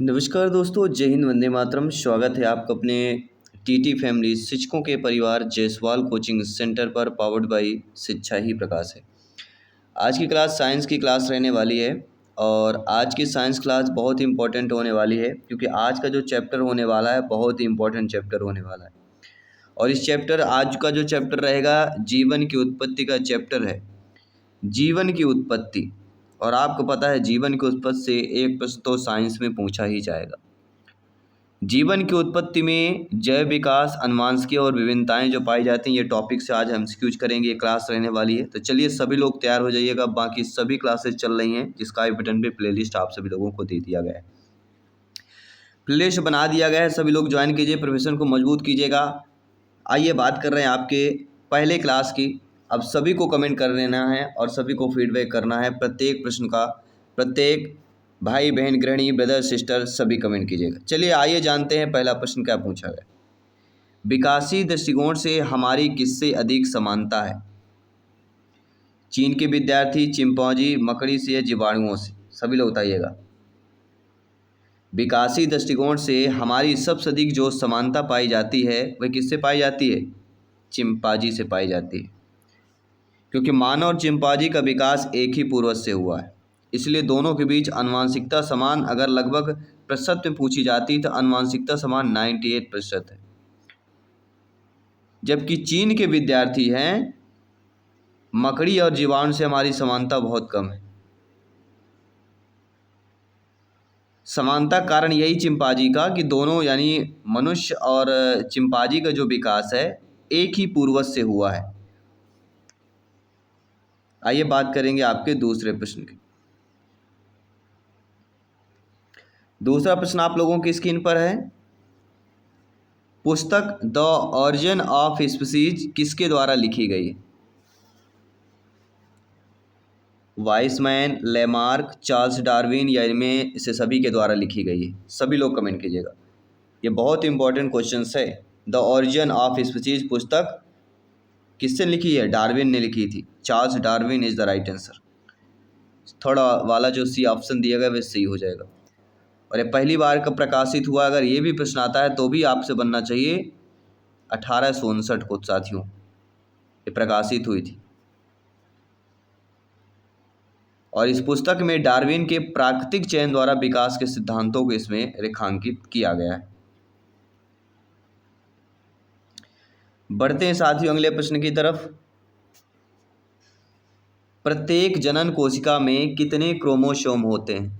नमस्कार दोस्तों, जय हिंद, वंदे मातरम। स्वागत है आपका अपने टीटी फैमिली शिक्षकों के परिवार जायसवाल कोचिंग सेंटर पर, पावर्ड बाय शिक्षा ही प्रकाश है। आज की क्लास साइंस की क्लास रहने वाली है और आज की साइंस क्लास बहुत ही इंपॉर्टेंट होने वाली है क्योंकि आज का जो चैप्टर होने वाला है बहुत ही इंपॉर्टेंट चैप्टर होने वाला है। और इस चैप्टर आज का जो चैप्टर रहेगा जीवन की उत्पत्ति का चैप्टर है। जीवन की उत्पत्ति। और आपको पता है जीवन की उत्पत्ति से एक प्रश्न तो साइंस में पूछा ही जाएगा। जीवन की उत्पत्ति में जैव विकास, अनुवांशिकी और विभिन्नताएं जो पाई जाती हैं, ये टॉपिक से आज हम एमसीक्यूज करेंगे। ये क्लास रहने वाली है, तो चलिए सभी लोग तैयार हो जाइएगा। बाकी सभी क्लासेस चल रही हैं जिसका आई बटन पे प्लेलिस्ट आप सभी लोगों को दे दिया गया है, प्लेलिस्ट बना दिया गया है। सभी लोग ज्वाइन कीजिए, प्रोफेशन को मजबूत कीजिएगा। आइए बात कर रहे हैं आपके पहले क्लास की। अब सभी को कमेंट कर देना है और सभी को फीडबैक करना है प्रत्येक प्रश्न का। प्रत्येक भाई बहन, गृहिणी, ब्रदर, सिस्टर सभी कमेंट कीजिएगा। चलिए आइए जानते हैं पहला प्रश्न क्या पूछा गया। विकासी दृष्टिकोण से हमारी किससे अधिक समानता है? चीन के विद्यार्थी, चिंपैंजी, मकड़ी से या जीवाणुओं से? सभी लोग बताइएगा। विकासी दृष्टिकोण से हमारी सबसे अधिक जो समानता पाई जाती है वह किससे पाई जाती है? चिंपैंजी से पाई जाती है, क्योंकि मानव और चिंपैंजी का विकास एक ही पूर्वज से हुआ है, इसलिए दोनों के बीच आनुवंशिकता समान। अगर लगभग प्रतिशत में पूछी जाती तो आनुवंशिकता समान 98% है। जबकि चीन के विद्यार्थी हैं, मकड़ी और जीवाणु से हमारी समानता बहुत कम है। समानता कारण यही चिंपैंजी का कि दोनों यानी मनुष्य और चिंपैंजी का जो विकास है एक ही पूर्वज से हुआ है। आइए बात करेंगे आपके दूसरे प्रश्न की। दूसरा प्रश्न आप लोगों की स्क्रीन पर है। पुस्तक द ऑरिजिन ऑफ स्पीसीज किसके द्वारा लिखी गई है? वाइसमैन, लेमार्क, चार्ल्स डार्विन या इनमें से सभी के द्वारा लिखी गई है? सभी लोग कमेंट कीजिएगा। ये बहुत इंपॉर्टेंट क्वेश्चन है। द ऑरिजिन ऑफ स्पीसीज पुस्तक किसने लिखी है? डार्विन ने लिखी थी। Charles Darwin is the right answer. थोड़ा वाला जो सी ऑप्शन दिया गया वह सही हो जाएगा। और ये पहली बार कब प्रकाशित हुआ? अगर ये भी प्रश्न आता है तो भी आपसे बनना चाहिए 1859 को साथियों ये प्रकाशित हुई थी। और इस पुस्तक में डार्विन के प्राकृतिक चयन द्वारा विकास के सिद्धांतों को इसमें रेखांकित किया गया है। बढ़ते हैं साथियों अगले प्रश्न की तरफ। प्रत्येक जनन कोशिका में कितने क्रोमोसोम होते हैं?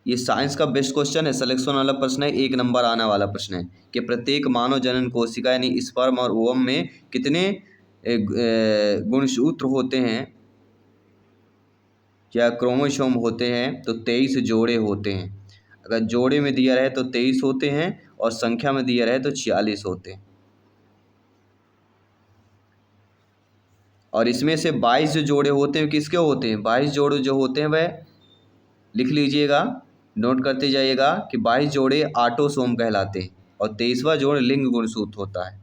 ये साइंस का बेस्ट क्वेश्चन है, सिलेक्शन वाला प्रश्न है, 1 नंबर आने वाला प्रश्न है कि प्रत्येक मानव जनन कोशिका यानी स्पर्म और ओवम में कितने गुणसूत्र होते हैं या क्रोमोसोम होते हैं? तो 23 जोड़े होते हैं। अगर जोड़े में दिया रहे तो 23 होते हैं और संख्या में दिया रहे तो 46 होते हैं। और इसमें से 22 जो जोड़े होते हैं किसके होते हैं? 22 जोड़े जो होते हैं वह लिख लीजिएगा, नोट करते जाइएगा कि 22 जोड़े ऑटोसोम कहलाते हैं और 23वां जोड़ लिंग गुणसूत्र होता है,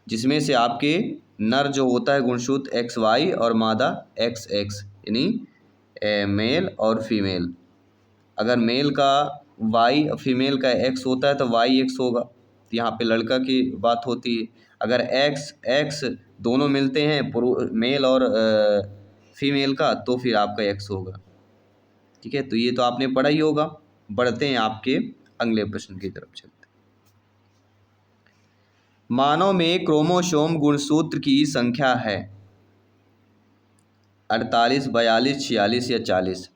जिसमें से आपके नर जो होता है गुणसूत्र XY और मादा XX यानी मेल और फीमेल। अगर मेल का Y और फीमेल का X होता है तो YX होगा, तो यहाँ पे लड़का की बात होती है। अगर XX दोनों मिलते हैं मेल और फीमेल का तो फिर आपका X होगा। ठीक है, तो ये तो आपने पढ़ा ही होगा। बढ़ते हैं आपके अगले प्रश्न की तरफ चलते हैं। मानव में क्रोमोसोम गुणसूत्र की संख्या है 48, 42, 46 या 40?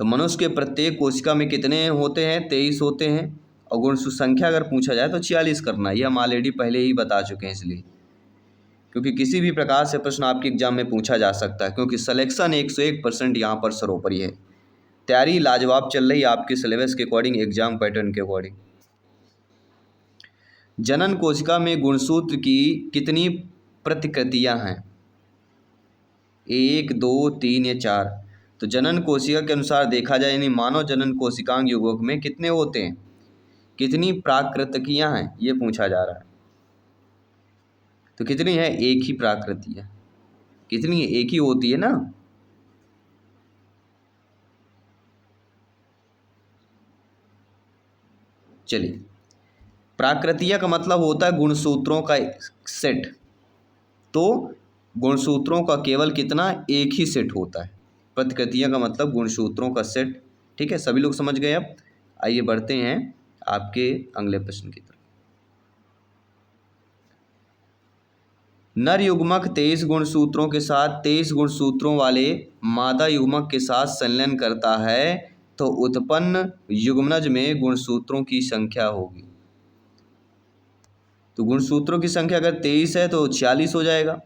तो मनुष्य के प्रत्येक कोशिका में कितने होते हैं? 23 होते हैं। और गुणसूत्र संख्या अगर पूछा जाए तो 46 करना है। ये हम ऑलरेडी पहले ही बता चुके हैं, इसलिए क्योंकि किसी भी प्रकार से प्रश्न आपके एग्जाम में पूछा जा सकता है, क्योंकि सिलेक्शन 101% यहाँ पर सर्वोपरि है। तैयारी लाजवाब चल रही है आपके सिलेबस के अकॉर्डिंग, एग्जाम पैटर्न के अकॉर्डिंग। जनन कोशिका में गुणसूत्र की कितनी प्रतिकृतियां हैं? 1, 2, 3 या 4? तो जनन कोशिका के अनुसार देखा जाए यानी मानव जनन कोशिकांग युग्मक में कितने होते हैं, कितनी प्राकृतिकियां हैं, ये पूछा जा रहा है। तो कितनी है? एक ही प्राकृति है। कितनी है? एक ही होती है ना। चलिए, प्राकृतीय का मतलब होता है गुणसूत्रों का सेट। तो गुणसूत्रों का केवल कितना, एक ही सेट होता है। प्रतिकृतियाँ का मतलब गुणसूत्रों का सेट। ठीक है, सभी लोग समझ गए। अब आइए बढ़ते हैं आपके अगले प्रश्न की तरफ। नर युग्मक 23 गुणसूत्रों के साथ 23 गुणसूत्रों वाले मादा युग्मक के साथ संलयन करता है तो उत्पन्न युग्मनज में गुणसूत्रों की संख्या होगी। तो गुणसूत्रों की संख्या अगर 23 है तो 46 हो जाएगा।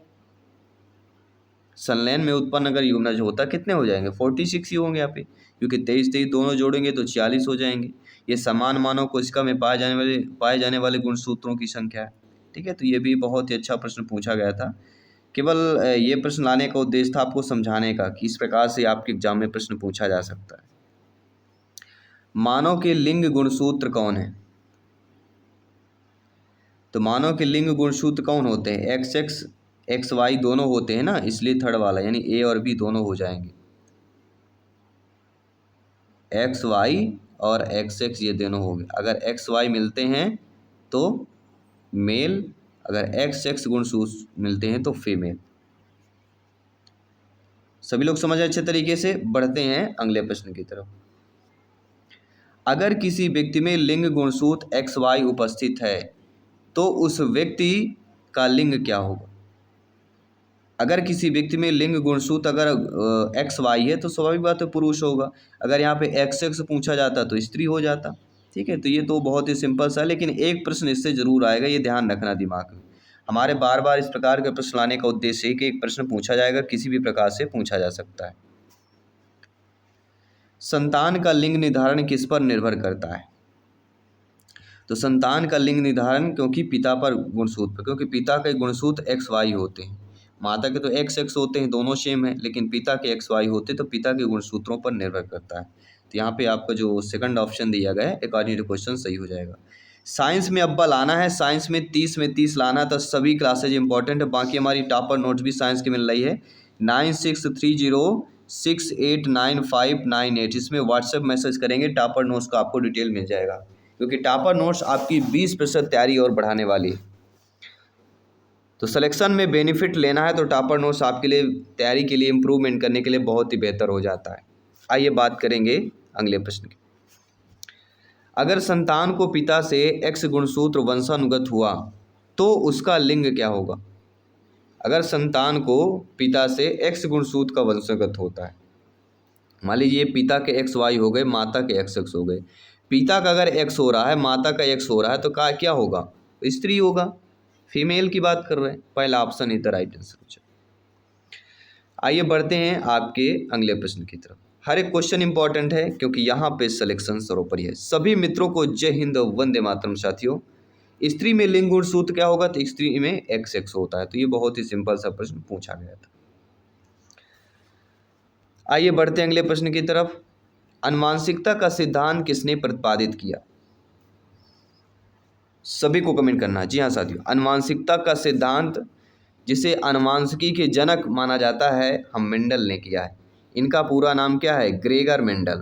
संलयन में उत्पन्न अगर युग्मनज होता कितने हो जाएंगे, 46 ही होंगे यहाँ पे, क्योंकि 23 दोनों जोड़ेंगे तो 46 हो जाएंगे। ये समान मानव कोशिका में पाए जाने वाले गुणसूत्रों की संख्या है। ठीक है, तो ये भी बहुत ही अच्छा प्रश्न पूछा गया था। केवल ये प्रश्न लाने का उद्देश्य था आपको समझाने का कि इस प्रकार से आपके एग्जाम में प्रश्न पूछा जा सकता है। मानव के लिंग गुणसूत्र कौन है? तो मानव के लिंग गुणसूत्र कौन होते हैं? एक्स एक्स एक्स वाई दोनों होते हैं ना, इसलिए थर्ड वाला यानी ए और बी दोनों हो जाएंगे। एक्स वाई और एक्स एक्स ये दोनों हो गए। अगर एक्स वाई मिलते हैं तो मेल, अगर एक्स एक्स गुणसूत्र मिलते हैं तो फीमेल। सभी लोग समझ अच्छे तरीके से। बढ़ते हैं अगले प्रश्न की तरफ। अगर किसी व्यक्ति में लिंग गुणसूत्र एक्स वाई उपस्थित है तो उस व्यक्ति का लिंग क्या होगा? अगर किसी व्यक्ति में लिंग गुणसूत्र अगर एक्स वाई है तो स्वाभाविक बात है पुरुष होगा। अगर यहाँ पे एक्स एक्स पूछा जाता तो स्त्री हो जाता। ठीक है, तो ये तो बहुत ही सिंपल सा, लेकिन एक प्रश्न इससे जरूर आएगा, ये ध्यान रखना दिमाग में। हमारे बार बार इस प्रकार के प्रश्न लाने का उद्देश्य है कि एक प्रश्न पूछा जाएगा, किसी भी प्रकार से पूछा जा सकता है। संतान का लिंग निर्धारण किस पर निर्भर करता है? तो संतान का लिंग निर्धारण क्योंकि पिता पर गुणसूत्र पर, क्योंकि पिता के गुणसूत्र एक्स वाई होते हैं। माता के तो एक्स एक्स होते हैं, दोनों सेम है, लेकिन पिता के एक्स वाई होते तो पिता के गुणसूत्रों पर निर्भर करता है। तो यहाँ पे आपका जो सेकंड ऑप्शन दिया गया है अकॉर्डिंग टू क्वेश्चन सही हो जाएगा। साइंस में अब्बा लाना है, साइंस में 30 लाना, तो सभी क्लासेज इंपॉर्टेंट है। बाकी हमारी टॉपर नोट्स भी साइंस की मिल रही है 9630689598। इसमें व्हाट्सएप मैसेज करेंगे, टॉपर नोट्स का आपको डिटेल मिल जाएगा, क्योंकि टॉपर नोट्स आपकी 20% तैयारी और बढ़ाने वाली है। तो सिलेक्शन में बेनिफिट लेना है तो टॉपर नोट्स आपके लिए तैयारी के लिए इम्प्रूवमेंट करने के लिए बहुत ही बेहतर हो जाता है। आइए बात करेंगे अगले प्रश्न की। अगर संतान को पिता से एक्स गुणसूत्र वंशानुगत हुआ तो उसका लिंग क्या होगा? अगर संतान को पिता से एक्स गुणसूत्र का वंशानुगत होता है, मान लीजिए पिता के एक्स वाई हो गए, माता के एक्स एक्स हो गए। पिता का अगर एक्स हो रहा है, माता का एक्स हो रहा है, तो क्या होगा? स्त्री होगा, फीमेल की बात कर रहे हैं। पहला option is the right answer. आइए बढ़ते हैं आपके अगले प्रश्न की तरफ। हर एक क्वेश्चन इंपॉर्टेंट है क्योंकि यहाँ पे सिलेक्शन सर्वोपरि है। सभी मित्रों को जय हिंद, वंदे मातरम। साथियों, स्त्री में लिंग गुणसूत्र क्या होगा? तो स्त्री में एक्स एक्स होता है। तो ये बहुत ही सिंपल सा प्रश्न पूछा गया था। आइए बढ़ते हैं अगले प्रश्न की तरफ। अनुवांशिकता का सिद्धांत किसने प्रतिपादित किया? सभी को कमेंट करना। जी हाँ साथियों, अनुवांशिकता का सिद्धांत जिसे अनुवांशिकी के जनक माना जाता है, हम मेंडल ने किया है। इनका पूरा नाम क्या है? Gregor Mendel.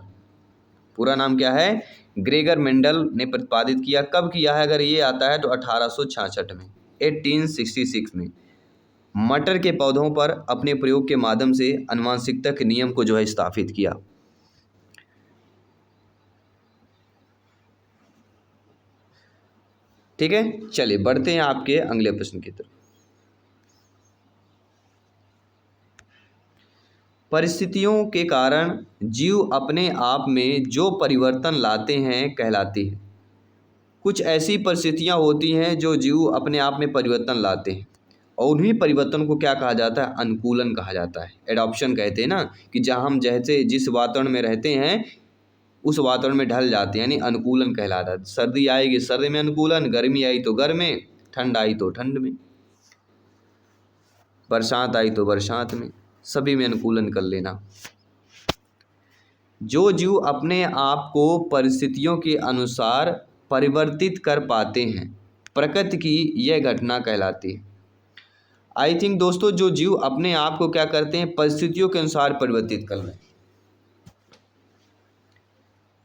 पूरा नाम क्या है? ग्रेगर मेंडल ने प्रतिपादित किया। कब किया है? अगर ये आता है तो 1866 में, 1866 में। मटर के पौधों पर अपने प्रयोग के माध्यम से अनुवांशिकता के नियम को जो है स्थापित किया। ठीक है, चलिए बढ़ते हैं आपके अगले प्रश्न की तरफ। परिस्थितियों के कारण जीव अपने आप में जो परिवर्तन लाते हैं कहलाती है। कुछ ऐसी परिस्थितियां होती हैं जो जीव अपने आप में परिवर्तन लाते हैं, और उन्हीं परिवर्तन को क्या कहा जाता है? अनुकूलन कहा जाता है। एडॉप्शन कहते हैं ना, कि जहाँ हम जैसे जिस वातावरण में रहते हैं उस वातावरण में ढल जाते हैं, यानी अनुकूलन कहलाता है। सर्दी आएगी सर्दी में अनुकूलन, गर्मी आई तो गर्म में, ठंड आई तो ठंड में, बरसात आई तो बरसात में, सभी में अनुकूलन कर लेना। जो जीव अपने आप को परिस्थितियों के अनुसार परिवर्तित कर पाते हैं, प्रकृति की यह घटना कहलाती है। आई थिंक दोस्तों, जो जीव अपने आप को क्या करते हैं? परिस्थितियों के अनुसार परिवर्तित कर रहे हैं।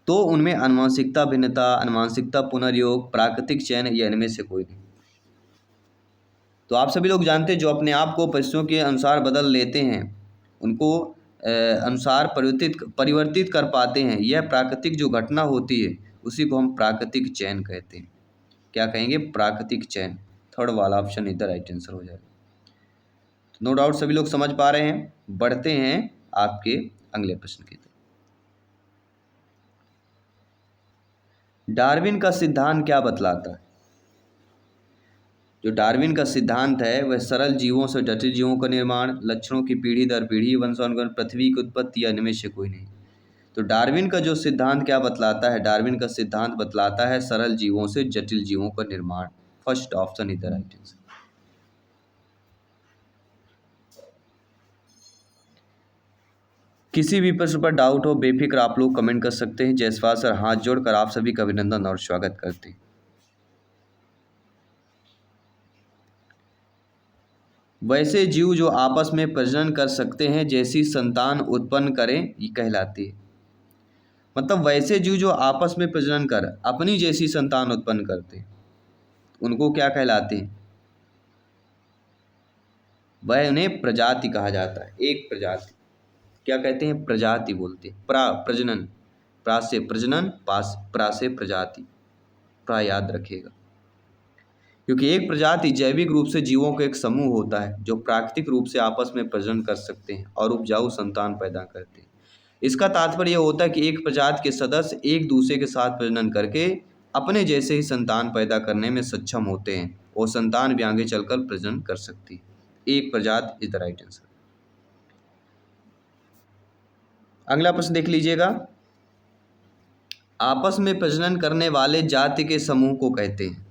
तो उनमें आनुवंशिकता भिन्नता, आनुवंशिकता पुनर्योग, प्राकृतिक चयन या इनमें से कोई नहीं। तो आप सभी लोग जानते हैं जो अपने आप को परिस्थितियों के अनुसार बदल लेते हैं, उनको अनुसार परिवर्तित कर पाते हैं, यह प्राकृतिक जो घटना होती है उसी को हम प्राकृतिक चयन कहते हैं। क्या कहेंगे? प्राकृतिक चयन। थर्ड वाला ऑप्शन इधर राइट आंसर हो जाएगा। तो नो डाउट सभी लोग समझ पा रहे हैं। बढ़ते हैं आपके अगले प्रश्न की तरफ। डार्विन का सिद्धांत क्या बतलाता है? जो डार्विन का सिद्धांत है वह सरल जीवों से जटिल जीवों का निर्माण, लक्षणों की पीढ़ी दर पीढ़ी वंशानुगमन, पृथ्वी की उत्पत्ति या इनमें से कोई नहीं। तो डार्विन का जो सिद्धांत क्या बतलाता है? डार्विन का सिद्धांत बतलाता है सरल जीवों से जटिल जीवों का निर्माण। फर्स्ट ऑप्शन इधर राइट आंसर। किसी भी प्रश्न पर डाउट हो बेफिक्र आप लोग कमेंट कर सकते हैं। जयसवाल सर हाथ जोड़कर आप सभी का अभिनंदन और स्वागत करते हैं। वैसे जीव जो आपस में प्रजनन कर सकते हैं जैसी संतान उत्पन्न करें ये कहलाती है। मतलब वैसे जीव जो आपस में प्रजनन कर अपनी जैसी संतान उत्पन्न करते हैं उनको क्या कहलाते हैं? वह उन्हें प्रजाति कहा जाता है। एक प्रजाति क्या कहते हैं? प्रजाति बोलते हैं। प्रजनन, प्रा से प्रजनन, प्रा से प्रजाति। प्रा याद रखिएगा, क्योंकि एक प्रजाति जैविक रूप से जीवों का एक समूह होता है जो प्राकृतिक रूप से आपस में प्रजनन कर सकते हैं और उपजाऊ संतान पैदा करते हैं। इसका तात्पर्य यह होता है कि एक प्रजाति के सदस्य एक दूसरे के साथ प्रजनन करके अपने जैसे ही संतान पैदा करने में सक्षम होते हैं और संतान भी आगे चलकर प्रजनन कर सकती है। एक प्रजाति इज द राइट आंसर। अगला प्रश्न देख लीजिएगा। आपस में प्रजनन करने वाले जाति के समूह को कहते हैं।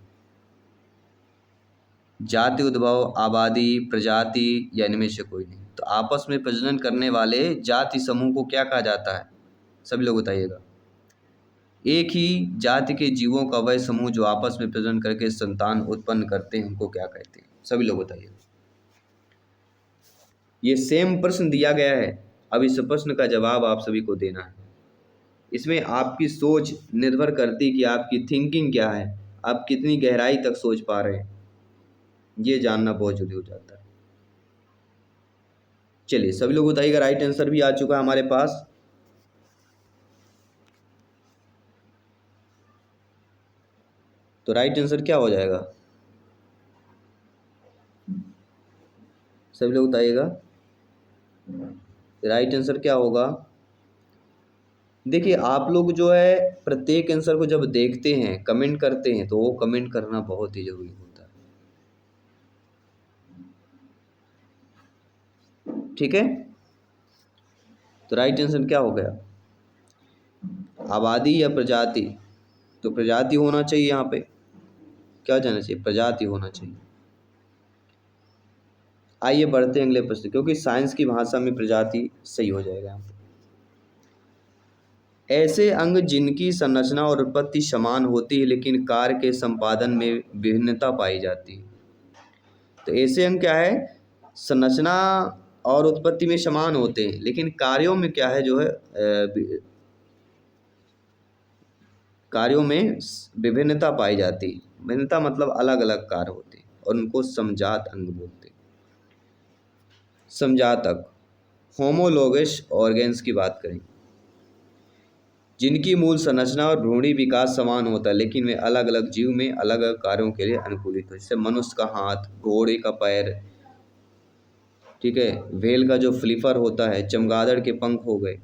जाति, उद्भव, आबादी, प्रजाति या इनमें से कोई नहीं। तो आपस में प्रजनन करने वाले जाति समूह को क्या कहा जाता है? सभी लोग बताइएगा। एक ही जाति के जीवों का वह समूह जो आपस में प्रजनन करके संतान उत्पन्न करते हैं उनको क्या कहते हैं? सभी लोग बताइएगा। ये सेम प्रश्न दिया गया है, अब इस प्रश्न का जवाब आप सभी को देना है। इसमें आपकी सोच निर्भर करती है कि आपकी थिंकिंग क्या है, आप कितनी गहराई तक सोच पा रहे हैं, ये जानना बहुत जरूरी हो जाता है। चलिए सभी लोग बताइएगा। राइट आंसर भी आ चुका है हमारे पास। तो राइट आंसर क्या हो जाएगा? सभी लोग बताइएगा राइट आंसर क्या होगा। देखिए आप लोग जो है प्रत्येक आंसर को जब देखते हैं, कमेंट करते हैं, तो वो कमेंट करना बहुत ही जरूरी होता है। ठीक है, तो राइट आंसर क्या हो गया? आबादी या प्रजाति? तो प्रजाति होना चाहिए। यहाँ पे क्या जाना चाहिए? प्रजाति होना चाहिए। आइए बढ़ते हैं अगले प्रश्न, क्योंकि साइंस की भाषा में प्रजाति सही हो जाएगा यहाँ पे। ऐसे अंग जिनकी संरचना और उत्पत्ति समान होती है लेकिन कार्य के संपादन में भिन्नता पाई जाती है। तो ऐसे अंग क्या है? संरचना और उत्पत्ति में समान होते हैं लेकिन कार्यों में क्या है जो है कार्यों में विभिन्नता पाई जाती है। भिन्नता मतलब अलग अलग कार्य होते हैं और उनको समजात अंग बोलते हैं। समजातक होमोलोगस ऑर्गेन्स की बात करें जिनकी मूल संरचना और भ्रूणी विकास समान होता है लेकिन वे अलग अलग जीव में अलग अलग कार्यों के लिए अनुकूलित हो। जैसे मनुष्य का हाथ, घोड़े का पैर, ठीक है, व्हेल का जो फ्लिपर होता है, चमगादड़ के पंख हो गए।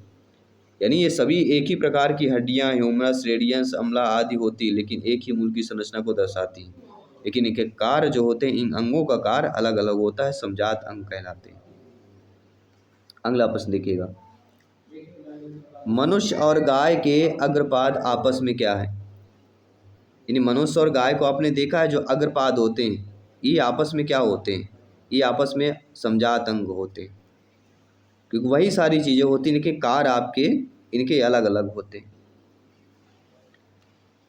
यानी ये सभी एक ही प्रकार की हड्डियां, ह्यूमरस, रेडियंस, अम्ला आदि होती है लेकिन एक ही मूल की संरचना को दर्शाती है। लेकिन इनके कार्य जो होते हैं, इन अंगों का कार्य अलग अलग होता है, समजात अंग कहलाते हैं। अगला प्रश्न देखिएगा। मनुष्य और गाय के अग्रपाद आपस में क्या है? यानी मनुष्य और गाय को आपने देखा है, जो अग्रपाद होते हैं ये आपस में क्या होते हैं? ये आपस में समजात अंग होते हैं, क्योंकि वही सारी चीजें होती हैं, इनके कार्य आपके इनके अलग अलग होते हैं।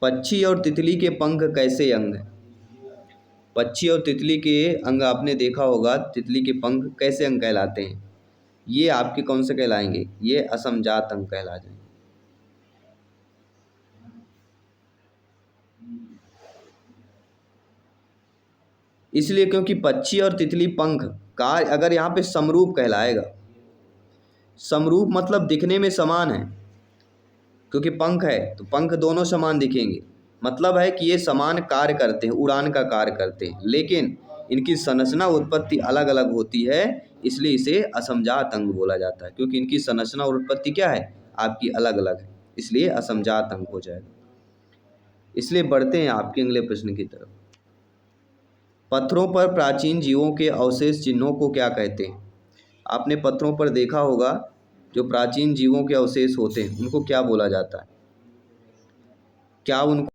पक्षी और तितली के पंख कैसे अंग हैं? पक्षी और तितली के अंग आपने देखा होगा, तितली के पंख कैसे अंग कहलाते हैं? ये आपके कौन से कहलाएंगे? ये असमजात अंग कहला जाएंगे। इसलिए क्योंकि पक्षी और तितली पंख कार्य अगर यहाँ पे समरूप कहलाएगा। समरूप मतलब दिखने में समान है, क्योंकि पंख है तो पंख दोनों समान दिखेंगे। मतलब है कि ये समान कार्य करते हैं, उड़ान का कार्य करते हैं, लेकिन इनकी संरचना उत्पत्ति अलग अलग होती है, इसलिए इसे असमजात अंग बोला जाता है। क्योंकि इनकी संरचना और उत्पत्ति क्या है, आपकी अलग अलग है, इसलिए असमजात अंग हो जाएगा। इसलिए बढ़ते हैं आपके अगले प्रश्न की तरफ। पत्थरों पर प्राचीन जीवों के अवशेष चिन्हों को क्या कहते हैं? आपने पत्थरों पर देखा होगा जो प्राचीन जीवों के अवशेष होते हैं उनको क्या बोला जाता है? क्या उनको